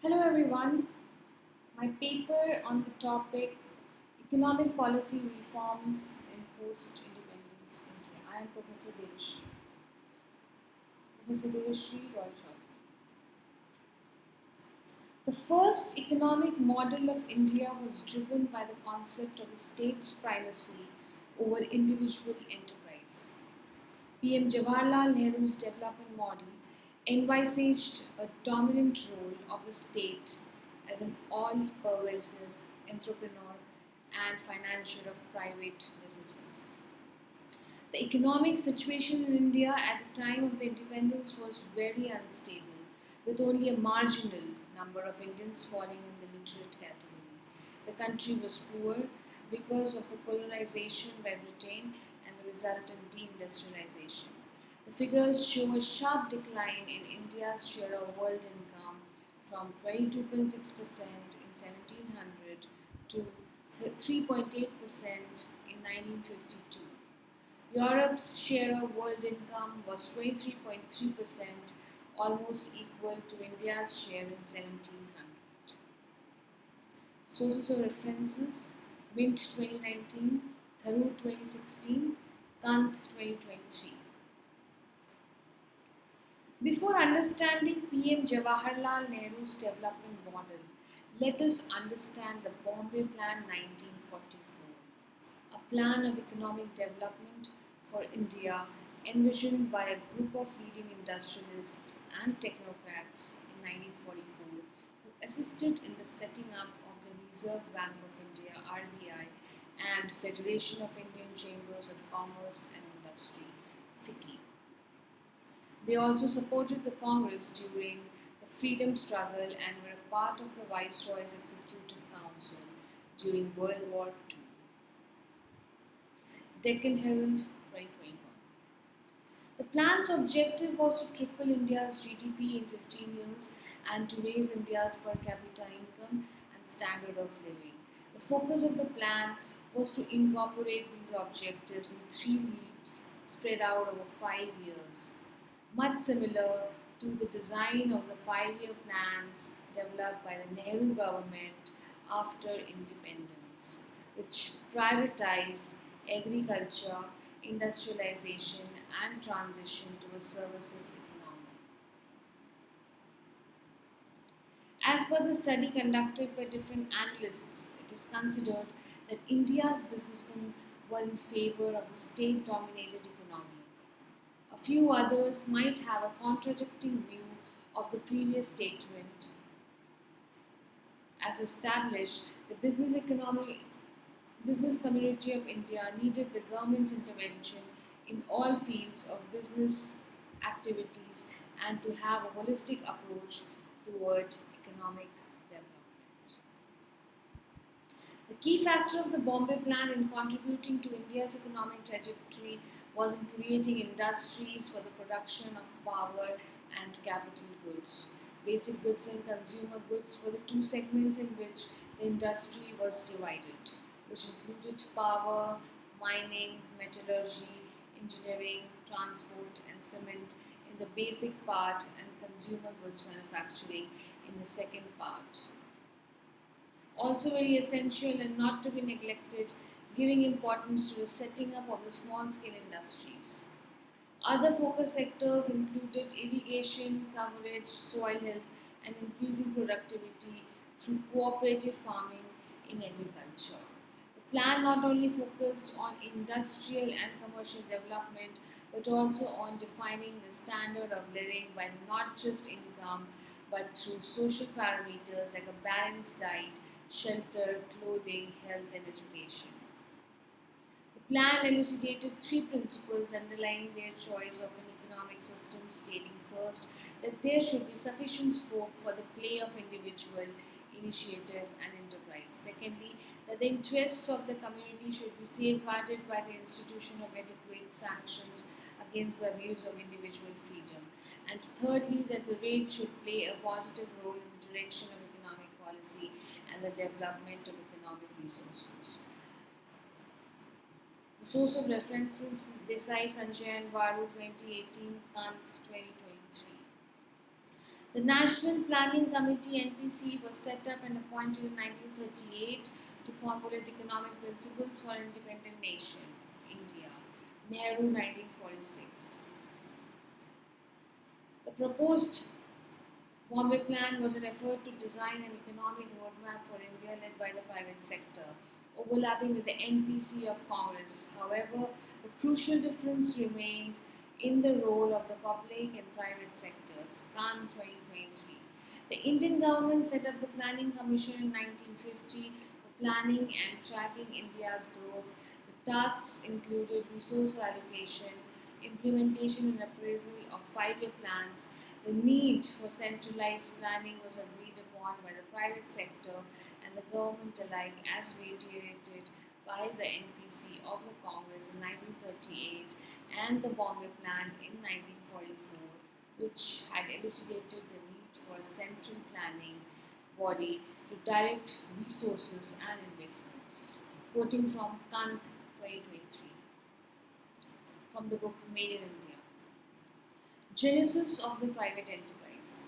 Hello everyone. My paper on the topic Economic Policy Reforms in Post-Independence India. I am Professor Devashree Roy Chaudhary. The first economic model of India was driven by the concept of the state's primacy over individual enterprise. PM Jawaharlal Nehru's development model envisaged a dominant role of the state as an all-pervasive entrepreneur and financier of private businesses. The economic situation in India at the time of the independence was very unstable, with only a marginal number of Indians falling in the literate category. The country was poor because of the colonization by Britain and the resultant deindustrialization. The figures show a sharp decline in India's share of world income from 22.6% in 1700 to 3.8% in 1952. Europe's share of world income was 23.3%, almost equal to India's share in 1700. Sources of references: Mint 2019, Tharoor 2016, Kant 2023. Before understanding PM Jawaharlal Nehru's development model, let us understand the Bombay Plan 1944, a plan of economic development for India envisioned by a group of leading industrialists and technocrats in 1944 who assisted in the setting up of the Reserve Bank of India (RBI) and Federation of Indian Chambers of Commerce and Industry (FICCI). They also supported the Congress during the freedom struggle and were a part of the Viceroy's Executive Council during World War II. Deccan Herald 2021. The plan's objective was to triple India's GDP in 15 years and to raise India's per capita income and standard of living. The focus of the plan was to incorporate these objectives in 3 leaps spread out over 5 years, much similar to the design of the 5-year plans developed by the Nehru government after independence, which prioritized agriculture, industrialization, and transition to a services economy. As per the study conducted by different analysts, it is considered that India's businessmen were in favor of a state dominated economy. A few others might have a contradicting view of the previous statement. As established, the business community of India needed the government's intervention in all fields of business activities and to have a holistic approach toward economic development. The key factor of the Bombay Plan in contributing to India's economic trajectory was in creating industries for the production of power and capital goods. Basic goods and consumer goods were the two segments in which the industry was divided, which included power, mining, metallurgy, engineering, transport, and cement in the basic part and consumer goods manufacturing in the second part. Also very essential and not to be neglected, giving importance to the setting up of the small-scale industries. Other focus sectors included irrigation, coverage, soil health, and increasing productivity through cooperative farming in agriculture. The plan not only focused on industrial and commercial development but also on defining the standard of living by not just income but through social parameters like a balanced diet, shelter, clothing, health, and education. The plan elucidated 3 principles underlying their choice of an economic system, stating first that there should be sufficient scope for the play of individual initiative and enterprise. Secondly, that the interests of the community should be safeguarded by the institution of adequate sanctions against the abuse of individual freedom. And thirdly, that the rate should play a positive role in the direction of economic policy and the development of economic resources. The source of references: Desai, Sanjay and Varu 2018, Kant 2023. The National Planning Committee (NPC) was set up and appointed in 1938 to formulate economic principles for an independent nation, India. Nehru 1946. The proposed Bombay Plan was an effort to design an economic roadmap for India led by the private sector, overlapping with the NPC of Congress. However, the crucial difference remained in the role of the public and private sectors. Khan 2023. The Indian government set up the Planning Commission in 1950 for planning and tracking India's growth. The tasks included resource allocation, implementation and appraisal of 5-year plans. The need for centralized planning was agreed upon by the private sector and the government alike as reiterated by the NPC of the Congress in 1938 and the Bombay Plan in 1944, which had elucidated the need for a central planning body to direct resources and investments. Quoting from Kant 2023 from the book Made in India. Genesis of the private enterprise.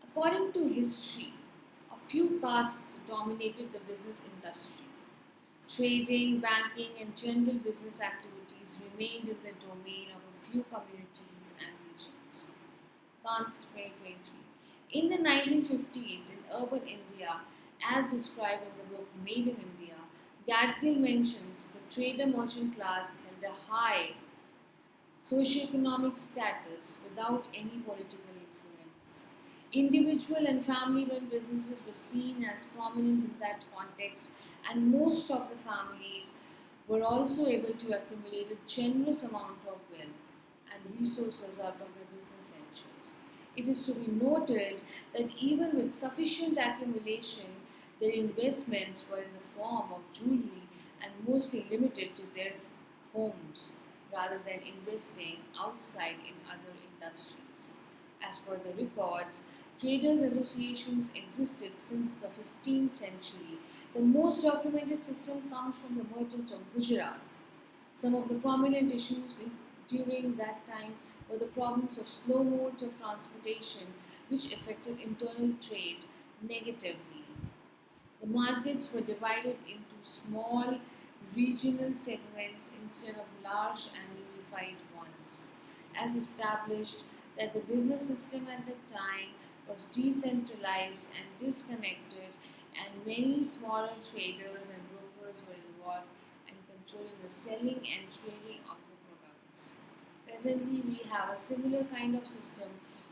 According to history, a few castes dominated the business industry. Trading, banking, and general business activities remained in the domain of a few communities and regions. Kant 2023. In the 1950s, in urban India, as described in the book Made in India, Gadgil mentions the trader merchant class held a high socioeconomic status without any political influence. Individual and family run businesses were seen as prominent in that context, and most of the families were also able to accumulate a generous amount of wealth and resources out of their business ventures. It is to be noted that even with sufficient accumulation, their investments were in the form of jewelry and mostly limited to their homes rather than investing outside in other industries. As per the records, traders' associations existed since the 15th century. The most documented system comes from the merchants of Gujarat. Some of the prominent issues during that time were the problems of slow modes of transportation, which affected internal trade negatively. The markets were divided into small regional segments instead of large and unified ones, as established that the business system at the time was decentralized and disconnected, and many smaller traders and brokers were involved in controlling the selling and trading of the products. Presently, we have a similar kind of system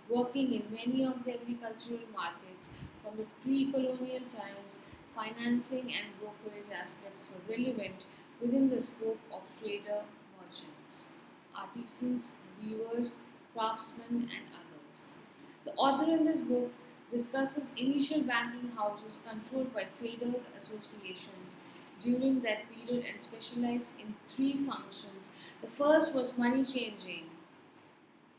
working in many of the agricultural markets from the pre colonial times. Financing and brokerage aspects were relevant within the scope of trader merchants, artisans, weavers, craftsmen, and others. The author in this book discusses initial banking houses controlled by traders' associations during that period and specialized in three functions. The first was money changing,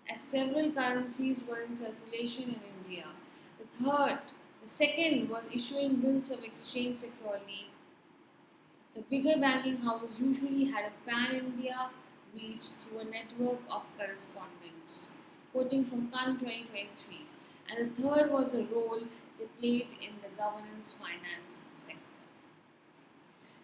as several currencies were in circulation in India. The second was issuing bills of exchange securely. The bigger banking houses usually had a pan-India reach through a network of correspondents. Quoting from Khan 2023. And the third was the role they played in the governance finance sector.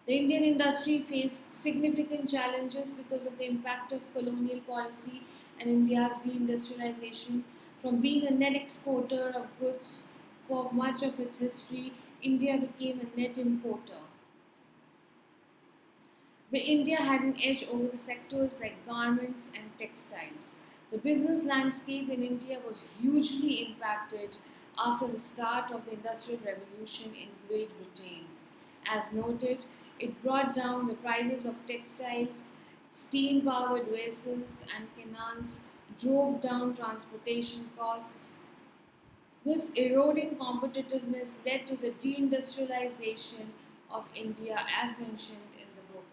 The Indian industry faced significant challenges because of the impact of colonial policy and India's deindustrialization. From being a net exporter of goods for much of its history, India became a net importer, where India had an edge over the sectors like garments and textiles. The business landscape in India was hugely impacted after the start of the Industrial Revolution in Great Britain. As noted, it brought down the prices of textiles, steam powered vessels, and canals, drove down transportation costs. This eroding competitiveness led to the deindustrialization of India, as mentioned in the book.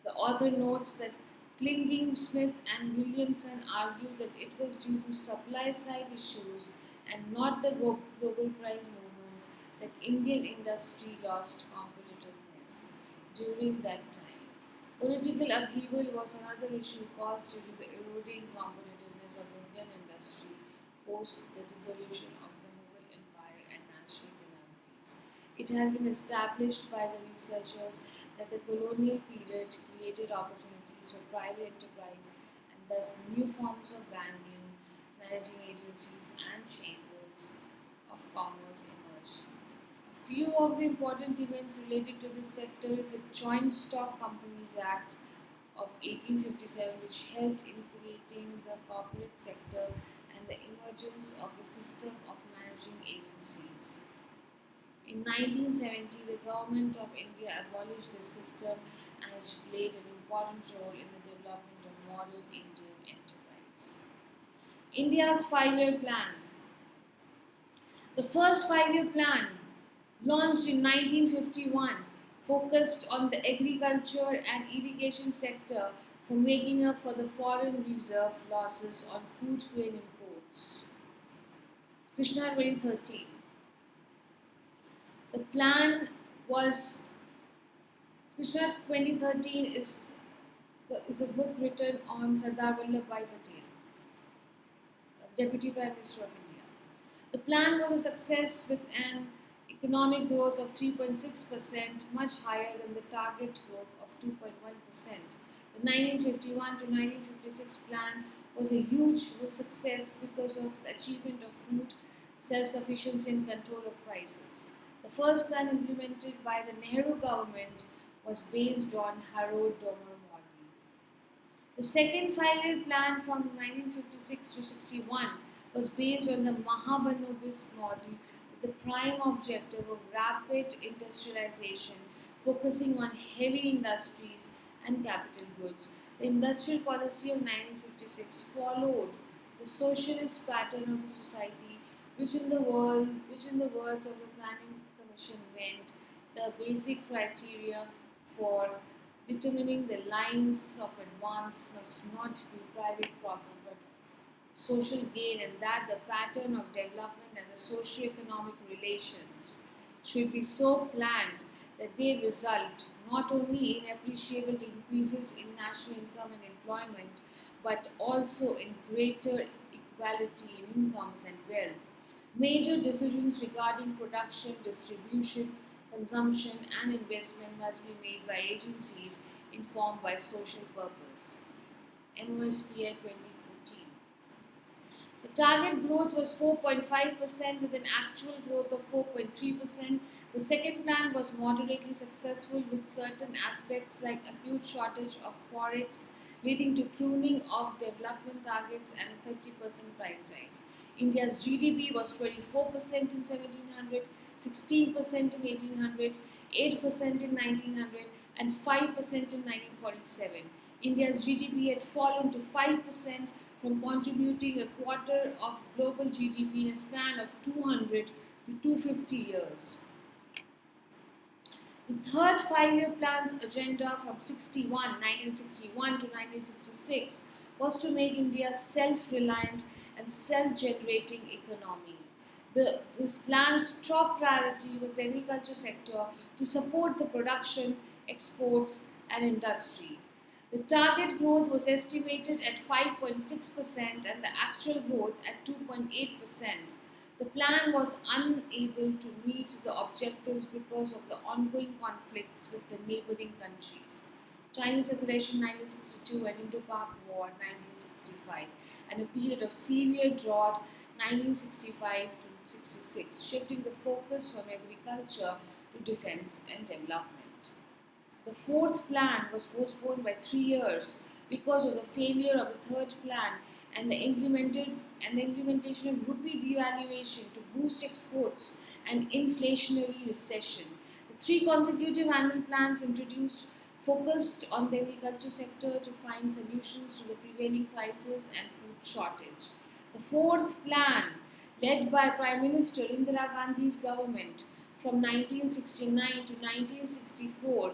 The author notes that Clinging, Smith, and Williamson argue that it was due to supply side issues and not the global price movements that Indian industry lost competitiveness during that time. Political upheaval was another issue caused due to the eroding competitiveness of the Indian industry post the dissolution of the Mughal Empire and national calamities. It has been established by the researchers that the colonial period created opportunities for private enterprise and thus new forms of banking, managing agencies, and chambers of commerce emerged. A few of the important events related to this sector is the Joint Stock Companies Act of 1857, which helped in creating the corporate sector and the emergence of the system of managing agencies. In 1970, the Government of India abolished this system and it played an important role in the development of modern Indian enterprise. India's 5 year plans. The first 5 year plan, launched in 1951, focused on the agriculture and irrigation sector for making up for the foreign reserve losses on food grain imports. Krishna 2013. The plan was Krishna 2013 is a book written on Sardar Vallabhbhai Patel, Deputy Prime Minister of India. The plan was a success with an economic growth of 3.6%, much higher than the target growth of 2.1%. The 1951 to 1956 plan was a huge success because of the achievement of food self-sufficiency and control of prices. The first plan implemented by the Nehru government was based on Harrow-Domar model. The second 5 year plan from 1956 to 61 was based on the Mahabanobis model with the prime objective of rapid industrialization, focusing on heavy industries and capital goods. The industrial policy of 1956 followed the socialist pattern of the society, which in the words of the Planning Commission meant the basic criteria for determining the lines of advance must not be private profit but social gain, and that the pattern of development and the socio-economic relations should be so planned that they result not only in appreciable increases in national income and employment but also in greater equality in incomes and wealth. Major decisions regarding production, distribution, consumption, and investment must be made by agencies informed by social purpose. MOSPI 2014. The target growth was 4.5% with an actual growth of 4.3%. The second plan was moderately successful with certain aspects like acute shortage of forex leading to pruning of development targets and 30% price rise. India's GDP was 24% in 1700, 16% in 1800, 8% in 1900, and 5% in 1947. India's GDP had fallen to 5% from contributing a quarter of global GDP in a span of 200 to 250 years. The third 5 year plan's agenda from 1961 to 1966 was to make India self-reliant and self-generating economy. This plan's top priority was the agriculture sector to support the production, exports, and industry. The target growth was estimated at 5.6% and the actual growth at 2.8%. The plan was unable to meet the objectives because of the ongoing conflicts with the neighboring countries. Chinese aggression 1962 and Indo-Pak War 1965, and a period of severe drought 1965 to 66, shifting the focus from agriculture to defense and development. The fourth plan was postponed by 3 years because of the failure of the third plan and the implementation of rupee devaluation to boost exports and inflationary recession. The three consecutive annual plans introduced focused on the agriculture sector to find solutions to the prevailing prices and food shortage. The fourth plan, led by Prime Minister Indira Gandhi's government from 1969 to 1974,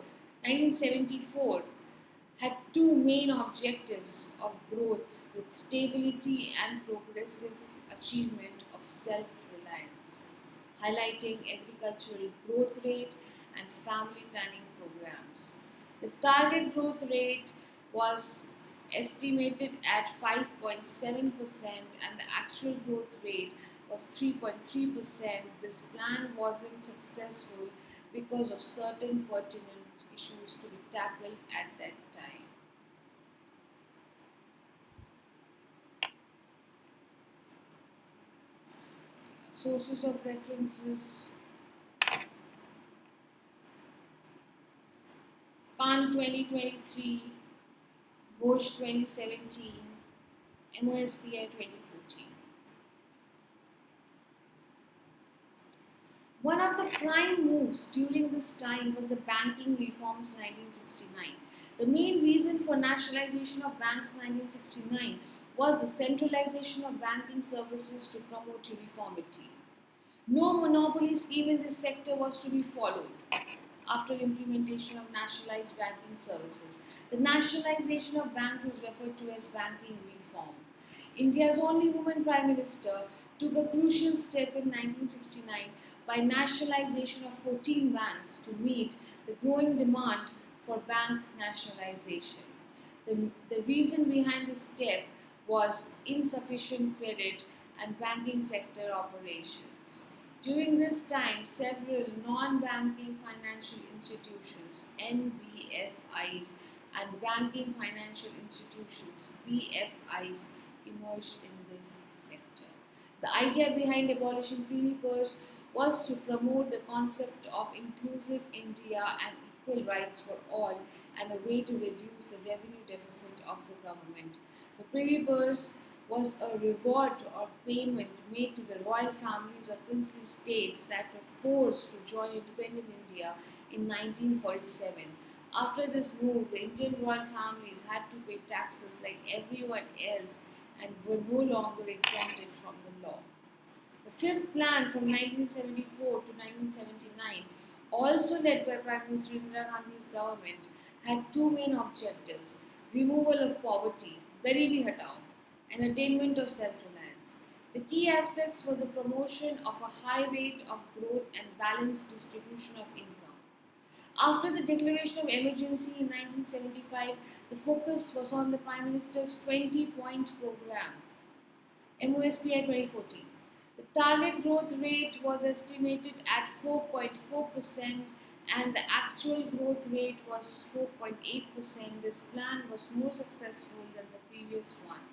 had two main objectives of growth with stability and progressive achievement of self-reliance, highlighting agricultural growth rate and family planning programs. The target growth rate was estimated at 5.7%, and the actual growth rate was 3.3%. This plan wasn't successful because of certain pertinent issues to be tackled at that time. Sources of references: Khan 2023, Ghosh 2017, MOSPI 2014. One of the prime moves during this time was the banking reforms 1969. The main reason for nationalization of banks 1969 was the centralization of banking services to promote uniformity. No monopoly scheme in this sector was to be followed after implementation of nationalized banking services. The nationalization of banks is referred to as banking reform. India's only woman prime minister took a crucial step in 1969 by nationalization of 14 banks to meet the growing demand for bank nationalization. The reason behind this step was insufficient credit and banking sector operations. During this time, several non-banking financial institutions (NBFIs) and banking financial institutions (BFIs) emerged in this sector. The idea behind abolishing pre-pers was to promote the concept of inclusive India and equal rights for all, and a way to reduce the revenue deficit of the government. The pre-pers was a reward or payment made to the royal families of princely states that were forced to join independent India in 1947. After this move, the Indian royal families had to pay taxes like everyone else and were no longer exempted from the law. The fifth plan from 1974 to 1979, also led by Prime Minister Indira Gandhi's government, had two main objectives: removal of poverty, Garibi Hatao, and attainment of self-reliance. The key aspects were the promotion of a high rate of growth and balanced distribution of income. After the declaration of emergency in 1975, the focus was on the Prime Minister's 20-point program, MOSPI 2014. The target growth rate was estimated at 4.4%, and the actual growth rate was 4.8%. This plan was more successful than the previous one.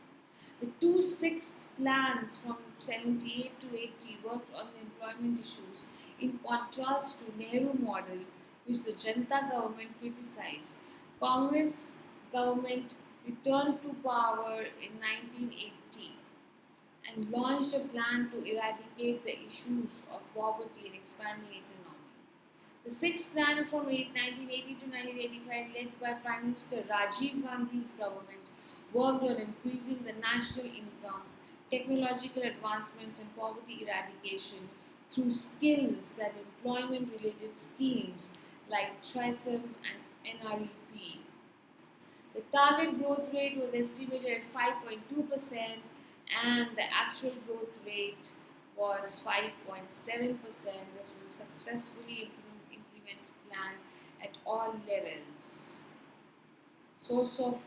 The two sixth plans from 78 to 80 worked on the employment issues in contrast to Nehru model, which the Janata government criticized. Congress government returned to power in 1980 and launched a plan to eradicate the issues of poverty and expanding economy. The sixth plan from 1980 to 1985, led by Prime Minister Rajiv Gandhi's government, worked on increasing the national income, technological advancements, and poverty eradication through skills and employment related schemes like TRISM and NREP. The target growth rate was estimated at 5.2%, and the actual growth rate was 5.7%. This was a successfully implemented plan at all levels. Source of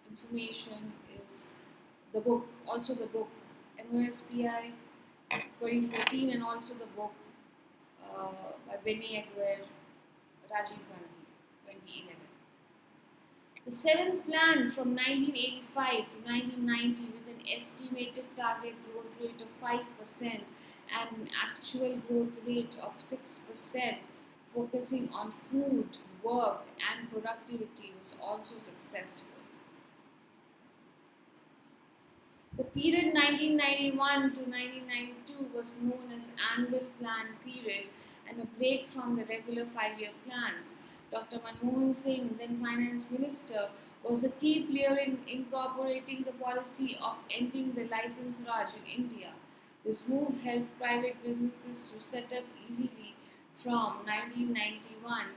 information is the book MOSPI 2014, and also the book by Benny Egbert, Rajiv Gandhi 2011. The seventh plan from 1985 to 1990, with an estimated target growth rate of 5% and an actual growth rate of 6%, focusing on food, work, and productivity, was also successful. The period 1991 to 1992 was known as Annual Plan Period and a break from the regular 5-year plans. Dr. Manmohan Singh, then Finance Minister, was a key player in incorporating the policy of ending the license Raj in India. This move helped private businesses to set up easily from 1991,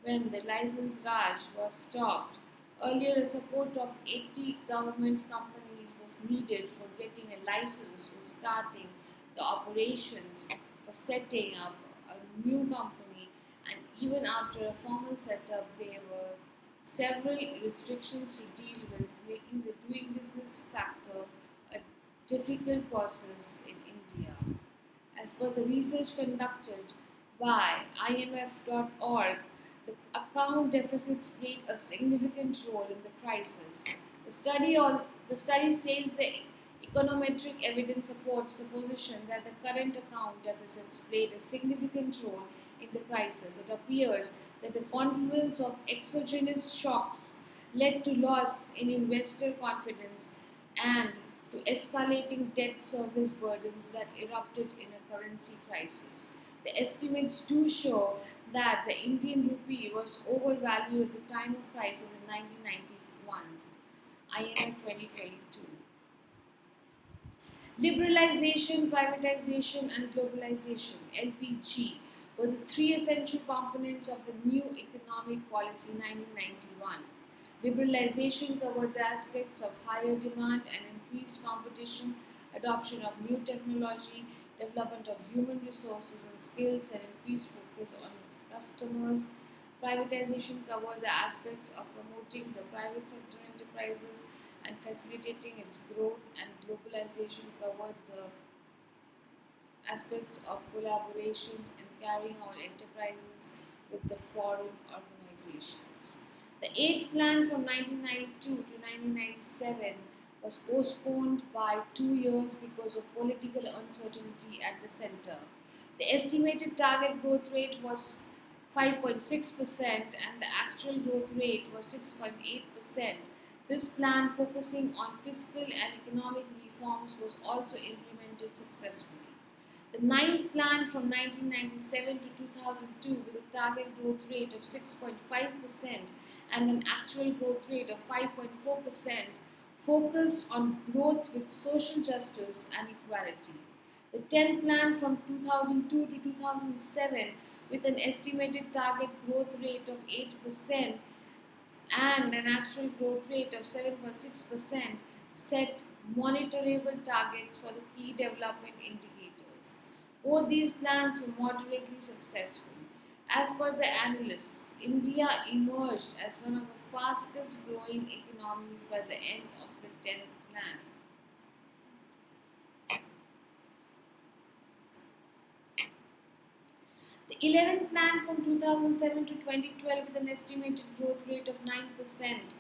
when the license Raj was stopped. Earlier, a support of 80 government companies was needed for getting a license, for starting the operations, for setting up a new company, and even after a formal setup, there were several restrictions to deal with, making the doing business factor a difficult process in India. As per the research conducted by IMF.org, the account deficits played a significant role in the crisis. The study says the econometric evidence supports the position that the current account deficits played a significant role in the crisis. It appears that the confluence of exogenous shocks led to loss in investor confidence and to escalating debt service burdens that erupted in a currency crisis. The estimates do show that the Indian rupee was overvalued at the time of crisis in 1991, IMF 2022. Liberalization, privatization, and globalization (LPG) were the three essential components of the new economic policy 1991. Liberalization covered the aspects of higher demand and increased competition, adoption of new technology, development of human resources and skills, and increased focus on customers. Privatization covered the aspects of promoting the private sector enterprises and facilitating its growth, and globalization covered the aspects of collaborations and carrying out enterprises with the foreign organizations. The 8th plan from 1992 to 1997 was postponed by 2 years because of political uncertainty at the center. The estimated target growth rate was 5.6% and the actual growth rate was 6.8%. This plan, focusing on fiscal and economic reforms, was also implemented successfully. The ninth plan from 1997 to 2002, with a target growth rate of 6.5% and an actual growth rate of 5.4%, focused on growth with social justice and equality. The 10th plan from 2002 to 2007, with an estimated target growth rate of 8% and an actual growth rate of 7.6%, set monitorable targets for the key development indicators. Both these plans were moderately successful. As per the analysts, India emerged as one of the fastest growing economies by the end of the 10th plan. The 11th plan from 2007 to 2012, with an estimated growth rate of 9%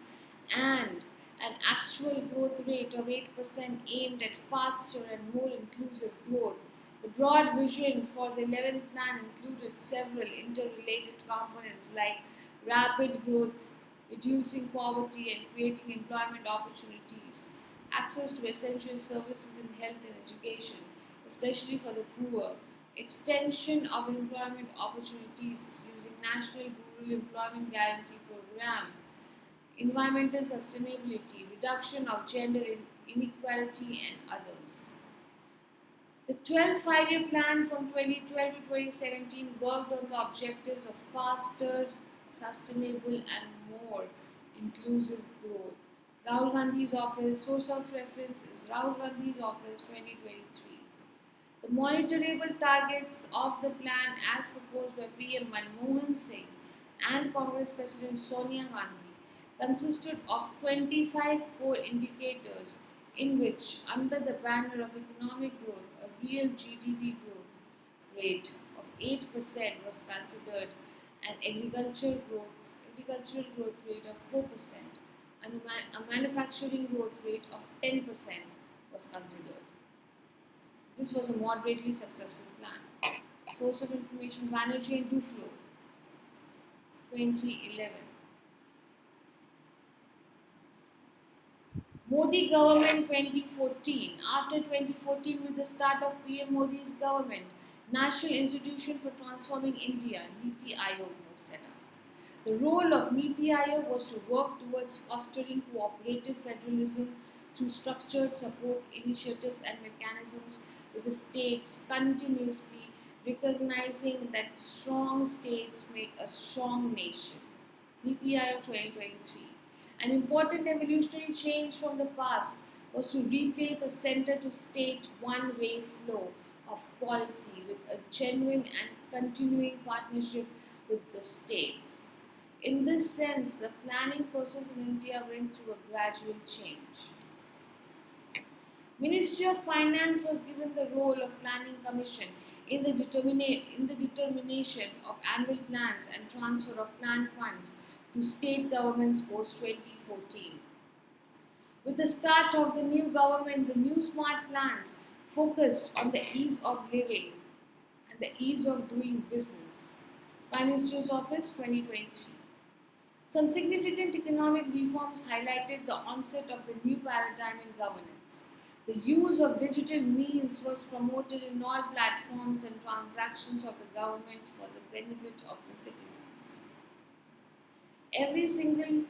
and an actual growth rate of 8%, aimed at faster and more inclusive growth. The broad vision for the 11th plan included several interrelated components like rapid growth, reducing poverty and creating employment opportunities, access to essential services in health and education, especially for the poor, extension of employment opportunities using National Rural Employment Guarantee Program, environmental sustainability, reduction of gender inequality, and others. The 12th five-year plan from 2012 to 2017 worked on the objectives of faster, sustainable, and more inclusive growth. Rahul Gandhi's office, source of reference is Rahul Gandhi's office 2023. The monitorable targets of the plan, as proposed by PM Manmohan Singh and Congress President Sonia Gandhi, consisted of 25 core indicators in which, under the banner of economic growth, a real GDP growth rate of 8% was considered, and agricultural growth rate of 4%, and a manufacturing growth rate of 10% was considered. This was a moderately successful plan. Source of information: Banerjee and Duflo, 2011. Modi government 2014. After 2014, with the start of PM Modi's government, National Institution for Transforming India (NITI Aayog) was set up. The role of NITI Aayog was to work towards fostering cooperative federalism through structured support initiatives and mechanisms, with the states continuously recognizing that strong states make a strong nation. NITI Aayog 2023. An important evolutionary change from the past was to replace a center to state one way flow of policy with a genuine and continuing partnership with the states. In this sense, the planning process in India went through a gradual change. Ministry of Finance was given the role of Planning Commission in the determination of annual plans and transfer of planned funds to state governments post 2014. With the start of the new government, the new smart plans focused on the ease of living and the ease of doing business. Prime Minister's Office 2023. Some significant economic reforms highlighted the onset of the new paradigm in governance. The use of digital means was promoted in all platforms and transactions of the government for the benefit of the citizens. Every single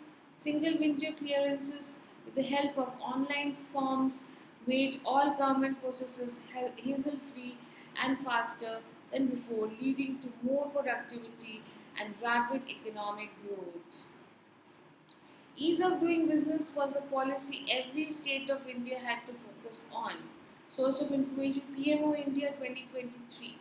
winter clearances with the help of online forms made all government processes hassle-free and faster than before, leading to more productivity and rapid economic growth. Ease of doing business was a policy every state of India had to focus on. Source of information PMO India 2023.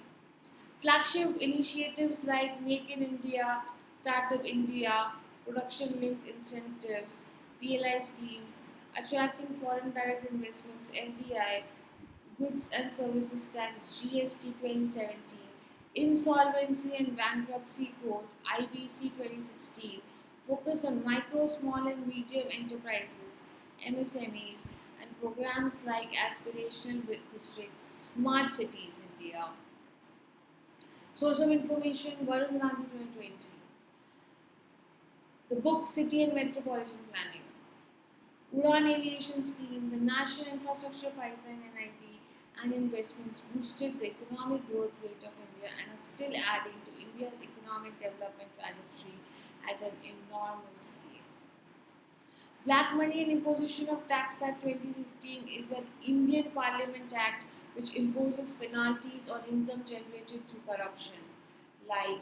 Flagship initiatives like Make in India, Startup India, production linked incentives, PLI schemes, attracting foreign direct investments, FDI, Goods and Services Tax GST 2017, Insolvency and Bankruptcy Code IBC 2016, focus on micro, small and medium enterprises, MSMEs, and programs like Aspirational Districts, Smart Cities India. Source of information Varun Gandhi 2023. The book City and Metropolitan Planning. Udan Aviation Scheme, the National Infrastructure Pipeline NIP, and investments boosted the economic growth rate of India and are still adding to India's economic development trajectory at an enormous scale. Black Money and Imposition of Tax Act 2015 is an Indian Parliament Act which imposes penalties on income generated through corruption, like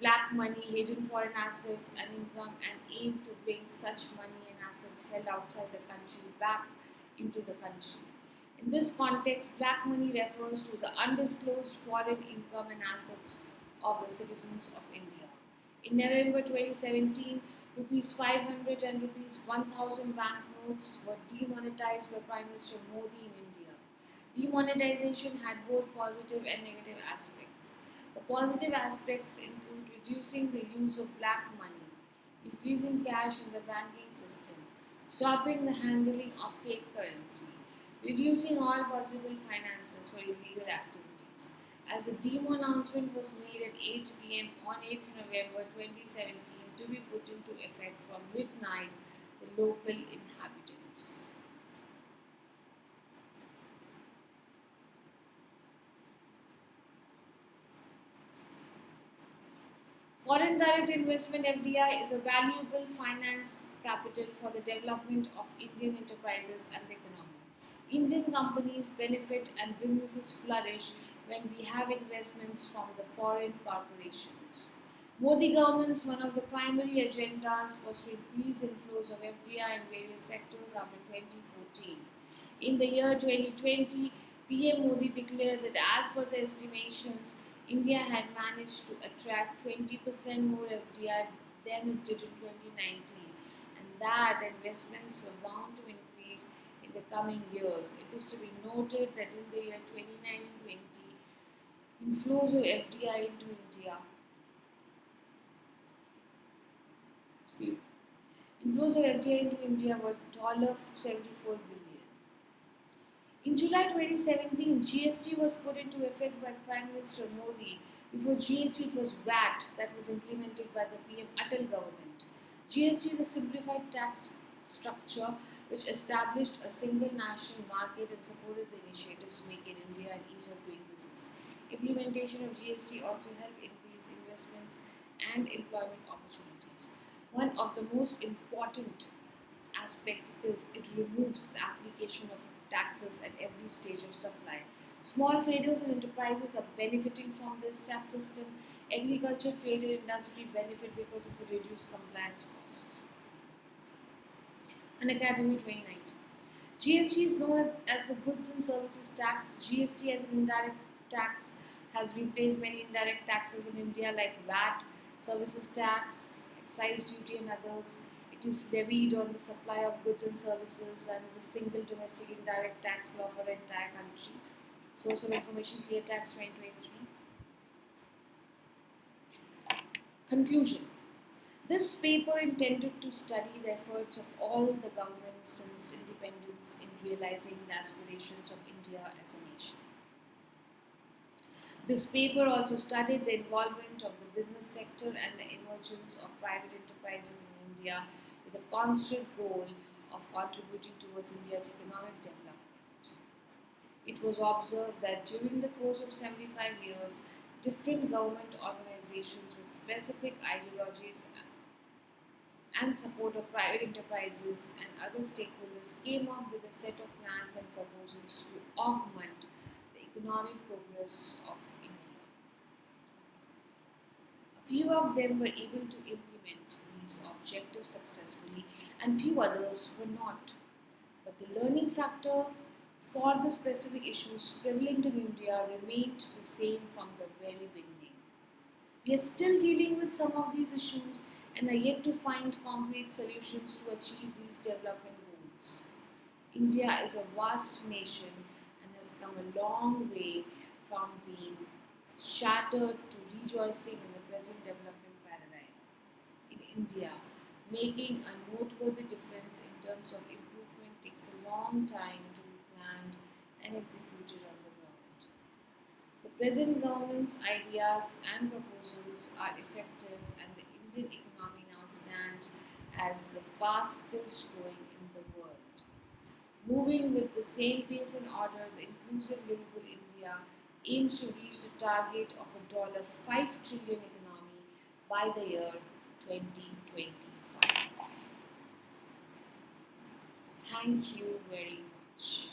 black money, hidden foreign assets, and income, and aim to bring such money and assets held outside the country back into the country. In this context, black money refers to the undisclosed foreign income and assets of the citizens of India. In November 2017, rupees 500 and rupees 1000 banknotes were demonetized by Prime Minister Modi in India. Demonetization had both positive and negative aspects. The positive aspects include reducing the use of black money, increasing cash in the banking system, stopping the handling of fake currency, reducing all possible finances for illegal activities. As the demo announcement was made at 8 p.m. on 8 November 2017 to be put into effect from midnight, the local inhabitants. Foreign direct investment FDI is a valuable finance capital for the development of Indian enterprises and the economy. Indian companies benefit and businesses flourish when we have investments from the foreign corporations. Modi government's one of the primary agendas was to increase inflows of FDI in various sectors after 2014. In the year 2020, PM Modi declared that as per the estimations, India had managed to attract 20% more FDI than it did in 2019, and that the investments were bound to increase in the coming years. It is to be noted that in the year 2019 and 20, inflows of FDI into India inflows of FDI into India were $74 billion. In July 2017, GST was put into effect by Prime Minister Modi. Before GST, it was VAT that was implemented by the PM Atal government. GST is a simplified tax structure which established a single national market and supported the initiatives Make in India and ease of doing business. Implementation of GST also helped increase investments and employment opportunities. One of the most important aspects is it removes the application of taxes at every stage of supply. Small traders and enterprises are benefiting from this tax system. Agriculture, trade and industry benefit because of the reduced compliance costs. An Academy 2019. GST is known as the Goods and Services Tax. GST as an indirect tax has replaced many indirect taxes in India like VAT, services tax, excise duty and others. It is levied on the supply of goods and services and is a single domestic indirect tax law for the entire country. Source of information, Clear Tax 2023. Conclusion. This paper intended to study the efforts of all the governments since independence in realizing the aspirations of India as a nation. This paper also studied the involvement of the business sector and the emergence of private enterprises in India with a constant goal of contributing towards India's economic development. It was observed that during the course of 75 years, different government organizations with specific ideologies and support of private enterprises and other stakeholders came up with a set of plans and proposals to augment the economic progress of India. A few of them were able to implement these objectives successfully, and few others were not. But the learning factor for the specific issues prevalent in India remained the same from the very beginning. We are still dealing with some of these issues and are yet to find concrete solutions to achieve these development goals. India is a vast nation and has come a long way from being shattered to rejoicing in the present development paradigm. In India, making a noteworthy difference in terms of improvement takes a long time to be planned and executed on the ground. The present government's ideas and proposals are effective, and the Indian economy now stands as the fastest growing in the world. Moving with the same pace and order, the inclusive livable India aims to reach the target of a $5 trillion economy by the year 2025. Thank you very much.